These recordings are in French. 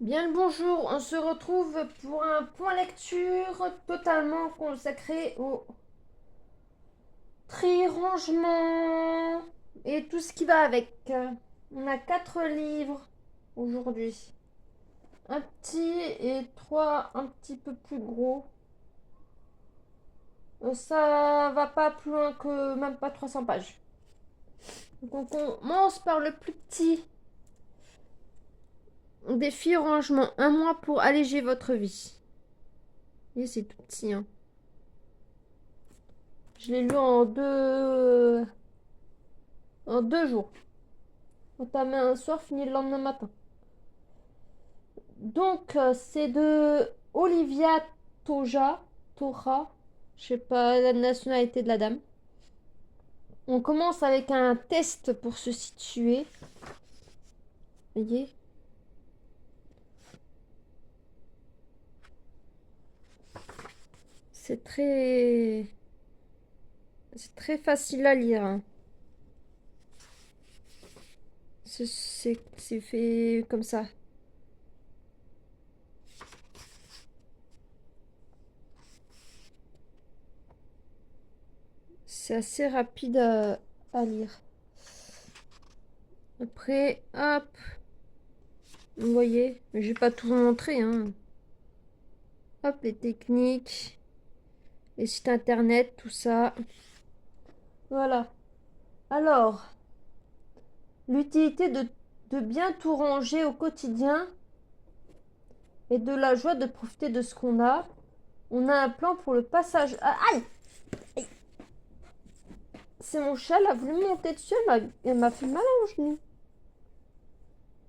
Bien le bonjour, on se retrouve pour un point lecture totalement consacré au tri, rangement et tout ce qui va avec. On a 4 livres aujourd'hui. Un petit et 3 un petit peu plus gros. Ça va pas plus loin que même pas 300 pages. Donc on commence par le plus petit. Défi rangement, un mois pour alléger votre vie. Et c'est tout petit, hein. Je l'ai lu en deux jours. Entamé un soir, fini le lendemain matin. Donc, c'est de Olivia Tora, je sais pas la nationalité de la dame. On commence avec un test pour se situer. Vous voyez? C'est très... C'est très facile à lire, hein. C'est fait comme ça. C'est assez rapide à lire. Après, hop, vous voyez, mais je vais pas tout vous montrer, hein. Hop, les techniques, les sites internet, tout ça. Voilà. Alors, l'utilité de bien tout ranger au quotidien et de la joie de profiter de ce qu'on a. On a un plan pour le passage. Ah, aïe! C'est mon chat, elle a voulu me monter dessus, elle m'a fait mal au genou.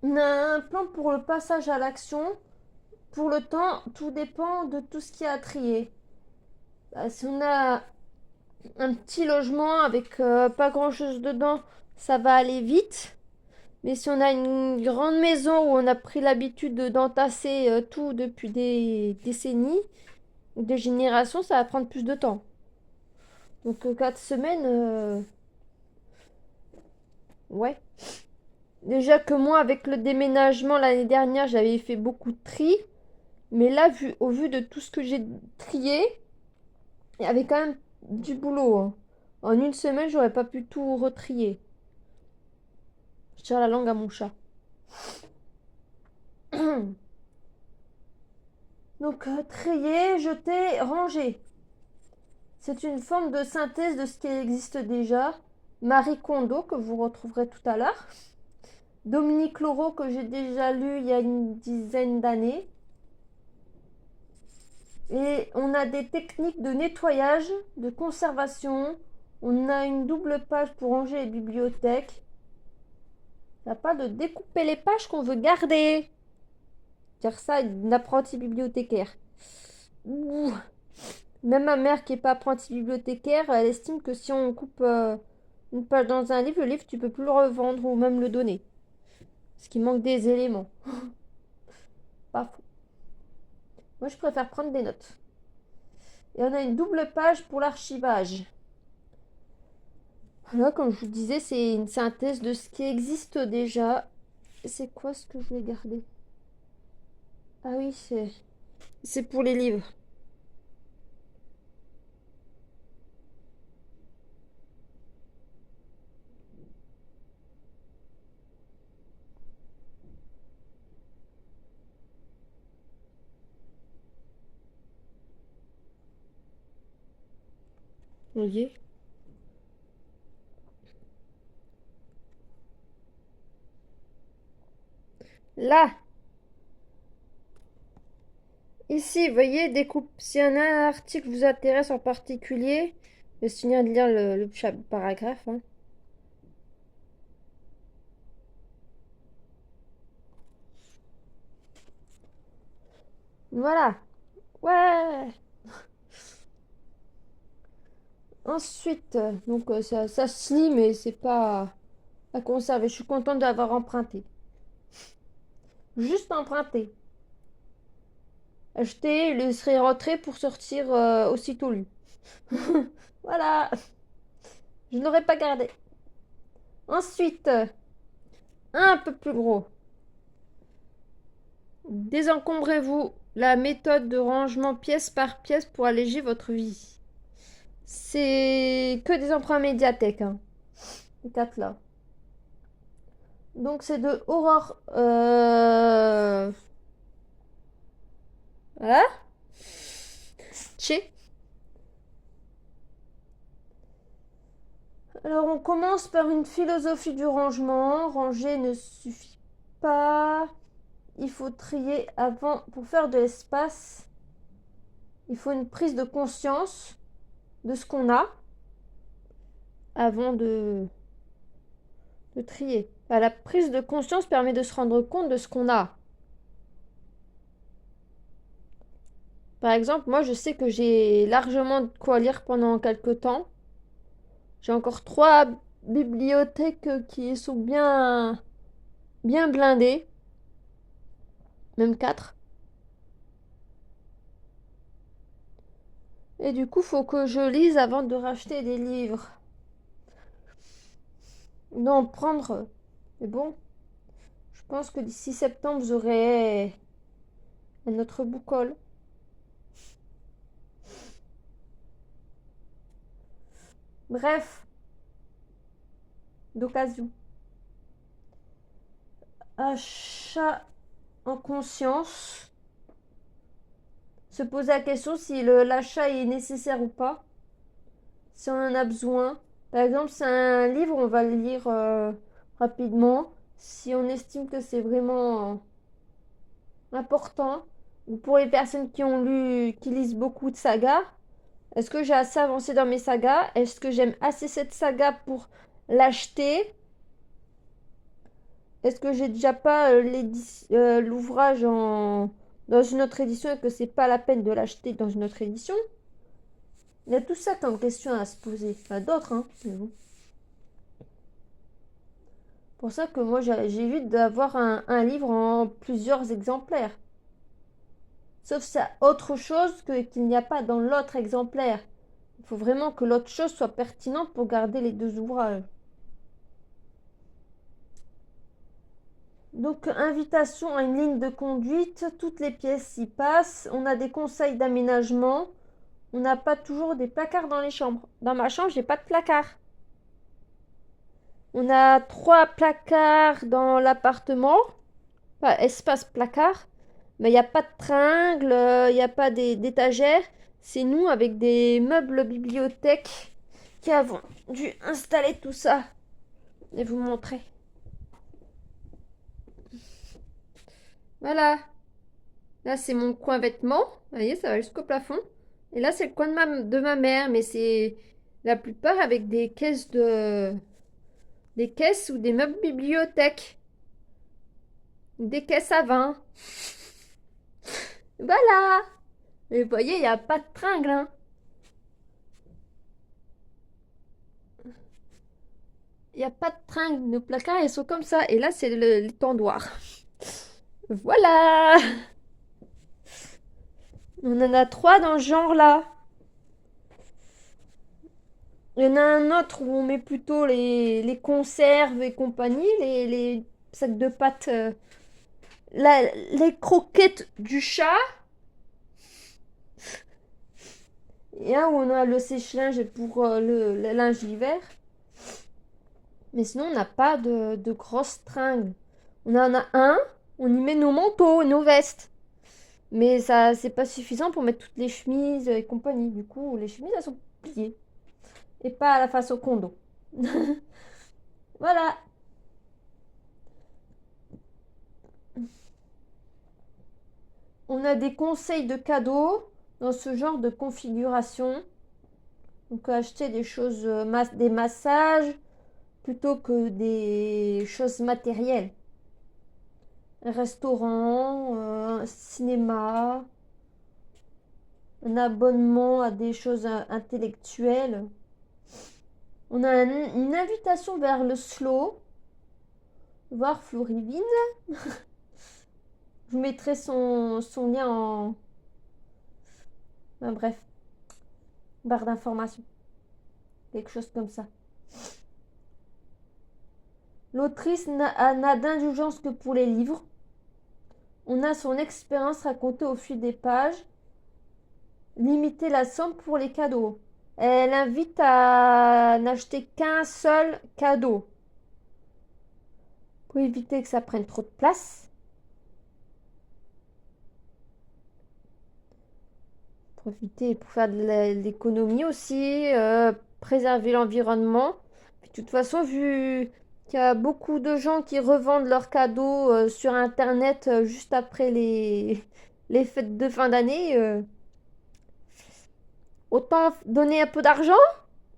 On a un plan pour le passage à l'action. Pour le temps, tout dépend de tout ce qu'il y a à trier. Si on a un petit logement avec pas grand chose dedans, ça va aller vite. Mais si on a une grande maison où on a pris l'habitude d'entasser tout depuis des décennies, des générations, ça va prendre plus de temps. Donc 4 semaines, ouais. Déjà que moi, avec le déménagement l'année dernière, j'avais fait beaucoup de tri. Mais là, au vu de tout ce que j'ai trié, il y avait quand même du boulot, hein. En une semaine, j'aurais pas pu tout retrier. Je tire la langue à mon chat. Donc, trier, jeter, ranger. C'est une forme de synthèse de ce qui existe déjà. Marie Kondo, que vous retrouverez tout à l'heure. Dominique Laureau, que j'ai déjà lu il y a une dizaine d'années. Et on a des techniques de nettoyage, de conservation. On a une double page pour ranger les bibliothèques. Il n'y a pas de découper les pages qu'on veut garder. Dire ça, une apprentie bibliothécaire. Ouh. Même ma mère qui n'est pas apprentie bibliothécaire, elle estime que si on coupe une page dans un livre, le livre, tu peux plus le revendre ou même le donner. Parce qu'il manque des éléments. Pas faux. Moi, je préfère prendre des notes. Et on a une double page pour l'archivage. Là, comme je vous disais, c'est une synthèse de ce qui existe déjà. C'est quoi ce que je vais garder? Ah oui, c'est pour les livres. Vous voyez? Là, ici, vous voyez, découpe. Si un article vous intéresse en particulier, je viens de lire le paragraphe, hein. Voilà. Ouais. Ensuite, donc ça se lit, mais c'est pas à conserver. Je suis contente d'avoir emprunté. Juste emprunté. Acheter, le serait rentré pour sortir aussitôt lu. Voilà. Je ne l'aurais pas gardé. Ensuite, un peu plus gros. Désencombrez-vous. La méthode de rangement pièce par pièce pour alléger votre vie. C'est que des emprunts médiathèques, hein. Les 4 là. Donc c'est de Aurore. Voilà. Tché. Alors on commence par une philosophie du rangement. Ranger ne suffit pas. Il faut trier avant. Pour faire de l'espace, il faut une prise de conscience de ce qu'on a avant de trier. La prise de conscience permet de se rendre compte de ce qu'on a. Par exemple, moi je sais que j'ai largement de quoi lire pendant quelques temps. J'ai encore 3 bibliothèques qui sont bien blindées. Même 4. Et du coup, faut que je lise avant de racheter des livres. D'en prendre. Mais bon, je pense que d'ici septembre, j'aurai un autre boucole. Bref, d'occasion. Achat en conscience. Se poser la question si l'achat est nécessaire ou pas. Si on en a besoin. Par exemple, c'est un livre, on va le lire rapidement. Si on estime que c'est vraiment important, ou pour les personnes qui lisent beaucoup de sagas, est-ce que j'ai assez avancé dans mes sagas? Est-ce que j'aime assez cette saga pour l'acheter? Est-ce que j'ai déjà pas l'ouvrage dans une autre édition et que c'est pas la peine de l'acheter dans une autre édition? Il y a tout ça comme question à se poser. Enfin, d'autres, hein. Mais bon. Pour ça que moi j'évite d'avoir un livre en plusieurs exemplaires. Sauf si c'est autre chose qu'il n'y a pas dans l'autre exemplaire. Il faut vraiment que l'autre chose soit pertinente pour garder les 2 ouvrages. Donc, invitation à une ligne de conduite, toutes les pièces y passent. On a des conseils d'aménagement. On n'a pas toujours des placards dans les chambres. Dans ma chambre, j'ai pas de placard. On a 3 placards dans l'appartement. Enfin, espace placard. Mais il n'y a pas de tringle, il n'y a pas d'étagères. C'est nous avec des meubles bibliothèque qui avons dû installer tout ça. Et vous montrer. Voilà. Là, c'est mon coin vêtements. Vous voyez, ça va jusqu'au plafond. Et là, c'est le coin de ma mère. Mais c'est la plupart avec des caisses ou des meubles bibliothèque. Des caisses à vin. Voilà. Et vous voyez, il n'y a pas de tringle, hein. Il n'y a pas de tringle. Nos placards, ils sont comme ça. Et là, c'est l'étendoir. Voilà. On en a 3 dans ce genre-là. Il y en a un autre où on met plutôt les conserves et compagnie, les sacs de pâtes, les croquettes du chat. Et un où on a le sèche-linge pour le linge d'hiver. Mais sinon, on n'a pas de grosses tringles. On en a un, on y met nos manteaux, nos vestes. Mais ça, c'est pas suffisant pour mettre toutes les chemises et compagnie. Du coup, les chemises, elles sont pliées. Et pas à la face au condo. Voilà. On a des conseils de cadeaux dans ce genre de configuration. On peut acheter des choses, des massages plutôt que des choses matérielles. Un restaurant, un cinéma, un abonnement à des choses intellectuelles. On a une invitation vers le slow, voir Florivine. Je vous mettrai son lien en... Enfin, bref, barre d'information. Quelque chose comme ça. L'autrice n'a d'indulgence que pour les livres. On a son expérience racontée au fil des pages. Limiter la somme pour les cadeaux. Elle invite à n'acheter qu'un seul cadeau. Pour éviter que ça prenne trop de place. Profiter pour faire de l'économie aussi. Préserver l'environnement. De toute façon, vu qu'il y a beaucoup de gens qui revendent leurs cadeaux sur Internet juste après les fêtes de fin d'année, autant donner un peu d'argent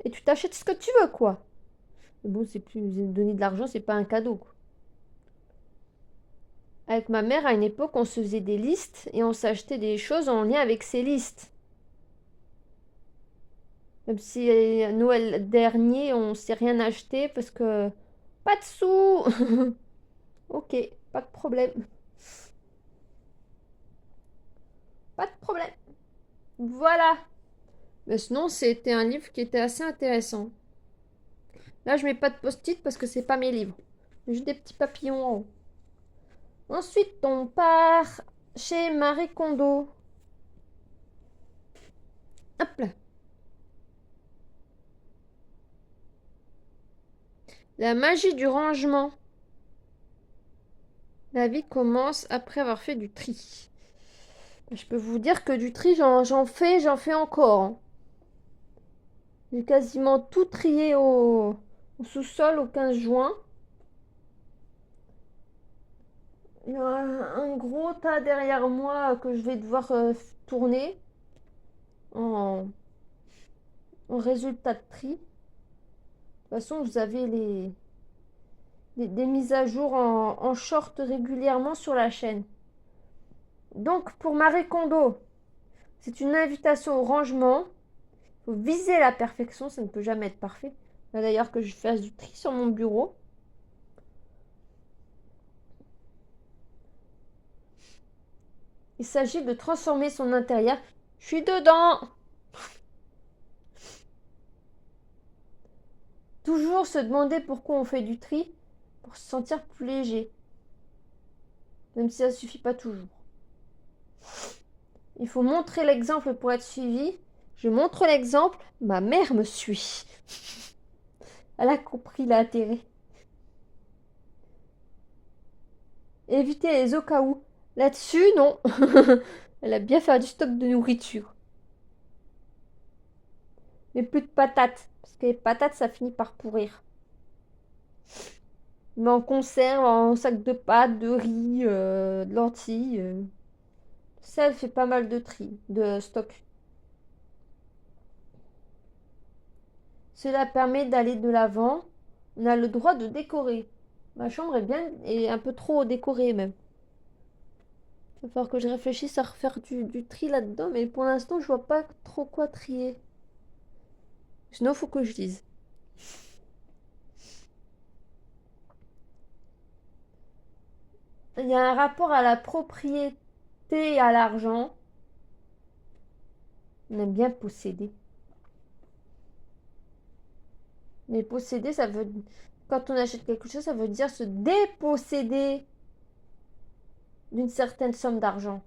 et tu t'achètes ce que tu veux, quoi. Mais bon, c'est plus donner de l'argent, c'est pas un cadeau, quoi. Avec ma mère, à une époque, on se faisait des listes et on s'achetait des choses en lien avec ces listes. Même si Noël dernier, on s'est rien acheté parce que pas de sous. Ok, pas de problème. Pas de problème. Voilà. Mais sinon, c'était un livre qui était assez intéressant. Là, je mets pas de post-it parce que c'est pas mes livres. Juste des petits papillons en haut. Ensuite, on part chez Marie Kondo. Hop là. La magie du rangement. La vie commence après avoir fait du tri. Je peux vous dire que du tri, j'en fais encore, hein. J'ai quasiment tout trié au sous-sol au 15 juin. Il y a un gros tas derrière moi que je vais devoir tourner en, en résultat de tri. De toute façon, vous avez des mises à jour en short régulièrement sur la chaîne. Donc, pour Marie Kondo, c'est une invitation au rangement. Il faut viser la perfection, ça ne peut jamais être parfait. Là, d'ailleurs, que je fasse du tri sur mon bureau. Il s'agit de transformer son intérieur. Je suis dedans. Toujours se demander pourquoi on fait du tri pour se sentir plus léger. Même si ça ne suffit pas toujours. Il faut montrer l'exemple pour être suivi. Je montre l'exemple, ma mère me suit. Elle a compris l'intérêt. Éviter les au cas où. Là-dessus, non. Elle a bien fait du stock de nourriture. Mais plus de patates. Parce que les patates, ça finit par pourrir. Mais en conserve, en sac de pâtes, de riz, de lentilles. Ça, elle fait pas mal de tri, de stock. Cela permet d'aller de l'avant. On a le droit de décorer. Ma chambre est bien et un peu trop décorée même. Il va falloir que je réfléchisse à refaire du tri là-dedans, mais pour l'instant, je vois pas trop quoi trier. Sinon, il faut que je lise. Il y a un rapport à la propriété et à l'argent. On aime bien posséder. Mais posséder, ça veut... Quand on achète quelque chose, ça veut dire se déposséder d'une certaine somme d'argent.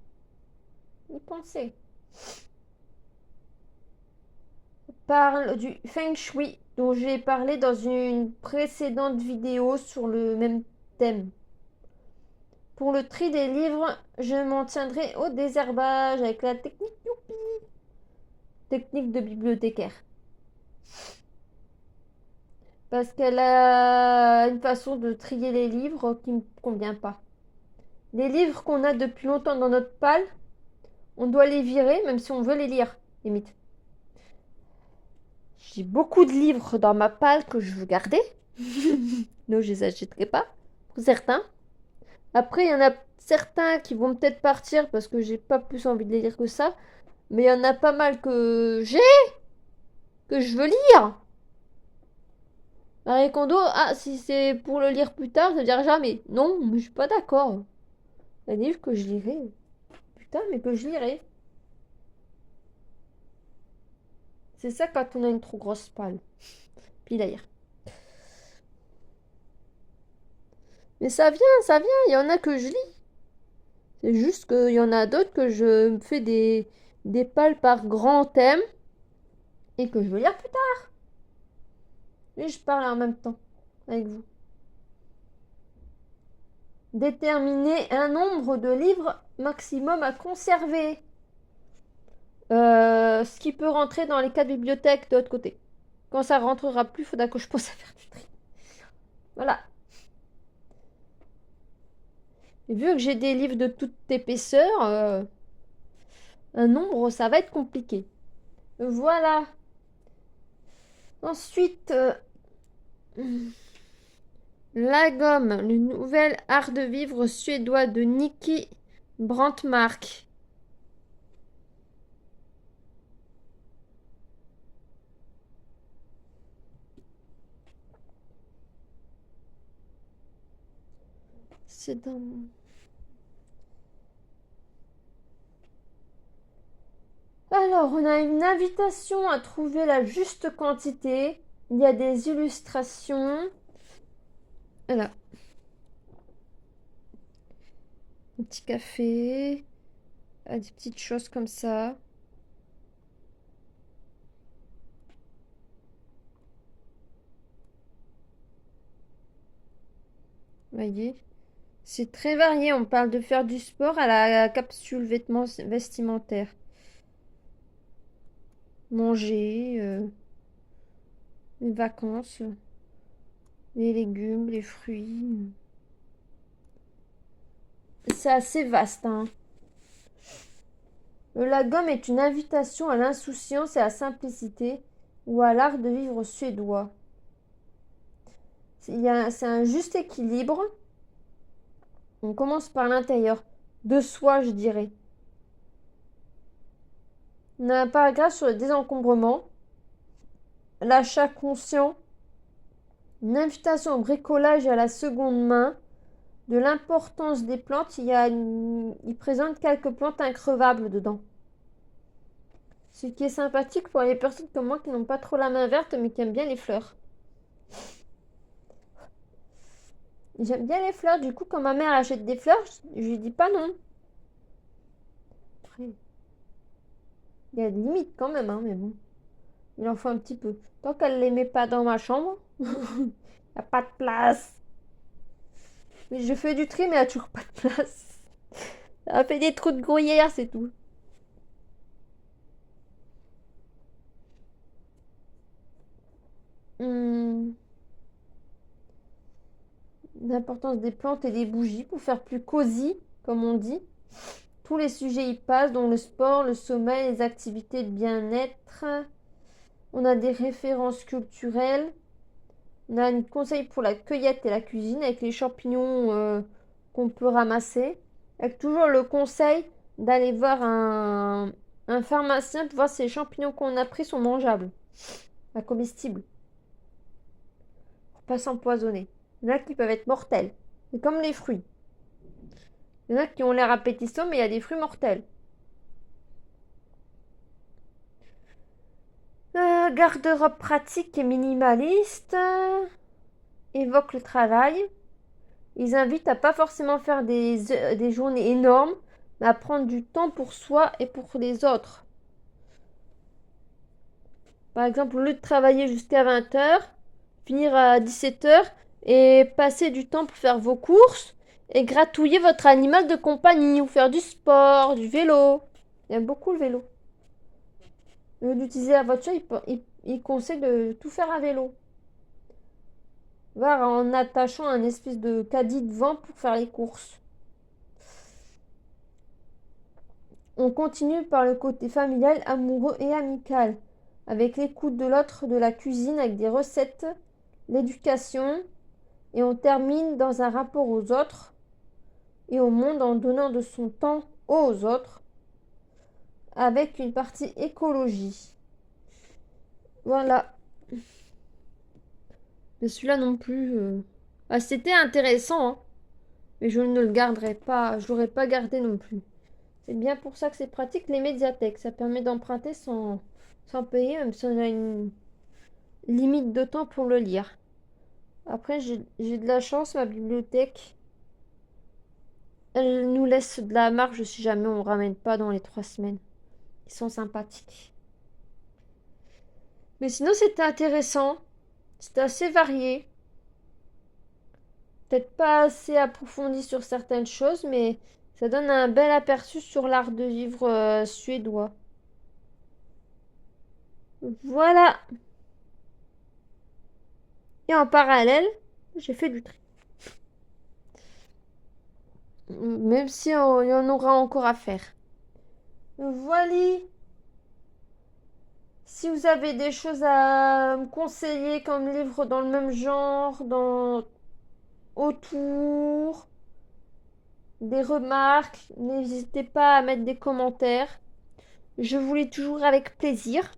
Y penser. On parle du Feng Shui, dont j'ai parlé dans une précédente vidéo sur le même thème. Pour le tri des livres, je m'en tiendrai au désherbage avec la technique youpi, technique de bibliothécaire. Parce qu'elle a une façon de trier les livres qui ne me convient pas. Les livres qu'on a depuis longtemps dans notre palle, on doit les virer même si on veut les lire, limite. J'ai beaucoup de livres dans ma palle que je veux garder. Non, je les achèterai pas, pour certains. Après, il y en a certains qui vont peut-être partir parce que j'ai pas plus envie de les lire que ça. Mais il y en a pas mal que que je veux lire. Marie Kondo, ah, si c'est pour le lire plus tard, ça veut dire jamais. Non, mais je suis pas d'accord. Un livre que je lirai. Putain, mais que je lirai. C'est ça quand on a une trop grosse palle. Puis d'ailleurs. Mais ça vient, il y en a que je lis. C'est juste qu'il y en a d'autres que je me fais des pales par grand thème et que je veux lire plus tard. Et je parle en même temps avec vous. Déterminer un nombre de livres maximum à conserver. Ce qui peut rentrer dans les 4 bibliothèques de l'autre côté. Quand ça rentrera plus, il faudra que je pense à faire du tri. Voilà. Et vu que j'ai des livres de toute épaisseur, un nombre, ça va être compliqué. Voilà. Ensuite, la gomme, le nouvel art de vivre suédois de Niki Brantmark. C'est dans... Alors, on a une invitation à trouver la juste quantité. Il y a des illustrations. Voilà. Un petit café. Des petites choses comme ça. Voyez. C'est très varié. On parle de faire du sport à la capsule vêtements vestimentaires. Manger, les vacances, les légumes, les fruits. C'est assez vaste, hein. La gomme est une invitation à l'insouciance et à la simplicité ou à l'art de vivre suédois. C'est un juste équilibre. On commence par l'intérieur. De soi, je dirais. On a un paragraphe sur le désencombrement. L'achat conscient. Une invitation au bricolage et à la seconde main. De l'importance des plantes. Il présente quelques plantes increvables dedans. Ce qui est sympathique pour les personnes comme moi qui n'ont pas trop la main verte mais qui aiment bien les fleurs. J'aime bien les fleurs, du coup quand ma mère achète des fleurs, je lui dis pas non. Après, il y a des limites quand même, hein, mais bon. Il en faut un petit peu. Tant qu'elle les met pas dans ma chambre, il n'y a pas de place. Mais je fais du tri mais il n'y a toujours pas de place. Ça a fait des trous de gruyère, c'est tout. L'importance des plantes et des bougies pour faire plus cosy, comme on dit. Tous les sujets y passent, dont le sport, le sommeil, les activités de bien-être. On a des références culturelles. On a un conseil pour la cueillette et la cuisine avec les champignons qu'on peut ramasser. Avec toujours le conseil d'aller voir un pharmacien pour voir si les champignons qu'on a pris sont mangeables, pas comestibles, pour pas s'empoisonner. Il y en a qui peuvent être mortels. C'est comme les fruits. Il y en a qui ont l'air appétissants, mais il y a des fruits mortels. Garde-robe pratique et minimaliste. Évoque le travail. Ils invitent à pas forcément faire des journées énormes, mais à prendre du temps pour soi et pour les autres. Par exemple, au lieu de travailler jusqu'à 20h, finir à 17h et passer du temps pour faire vos courses et gratouiller votre animal de compagnie ou faire du sport, du vélo. Il aime beaucoup le vélo. Au lieu d'utiliser la voiture, il conseille de tout faire à vélo. Voire en attachant un espèce de caddie devant pour faire les courses. On continue par le côté familial, amoureux et amical, avec l'écoute de l'autre, de la cuisine, avec des recettes, l'éducation, et on termine dans un rapport aux autres et au monde en donnant de son temps aux autres, avec une partie écologie. Voilà. Mais celui-là non plus. C'était intéressant, hein, mais je ne le garderai pas. Je l'aurais pas gardé non plus. C'est bien pour ça que c'est pratique les médiathèques. Ça permet d'emprunter sans payer, même si on a une limite de temps pour le lire. Après, j'ai de la chance, ma bibliothèque, Elle nous laisse de la marge si jamais on ramène pas dans les 3 semaines. Ils sont sympathiques. Mais sinon, c'était intéressant. C'était assez varié. Peut-être pas assez approfondi sur certaines choses, mais ça donne un bel aperçu sur l'art de vivre suédois. Voilà. Et en parallèle, j'ai fait du tri. Même si on y en aura encore à faire. Voilà. Si vous avez des choses à me conseiller comme livre dans le même genre, dans autour, des remarques, n'hésitez pas à mettre des commentaires. Je vous lis toujours avec plaisir.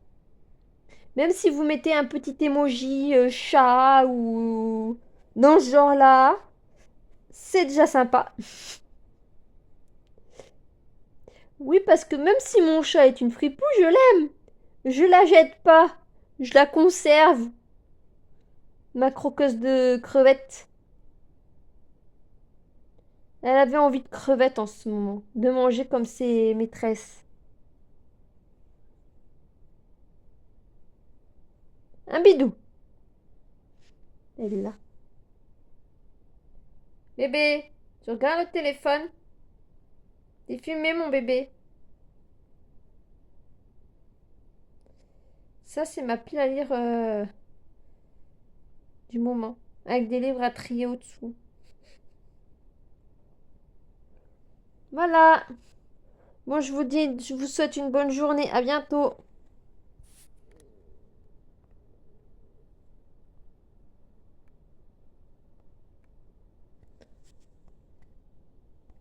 Même si vous mettez un petit emoji chat ou dans ce genre-là, c'est déjà sympa. Oui, parce que même si mon chat est une fripouille, je l'aime. Je la jette pas. Je la conserve. Ma croqueuse de crevettes. Elle avait envie de crevettes en ce moment. De manger comme ses maîtresses. Un bidou. Elle est là. Bébé, tu regardes le téléphone? T'es filmé, mon bébé. Ça, c'est ma pile à lire du moment. Avec des livres à trier au-dessous. Voilà. Bon, je vous souhaite une bonne journée. À bientôt.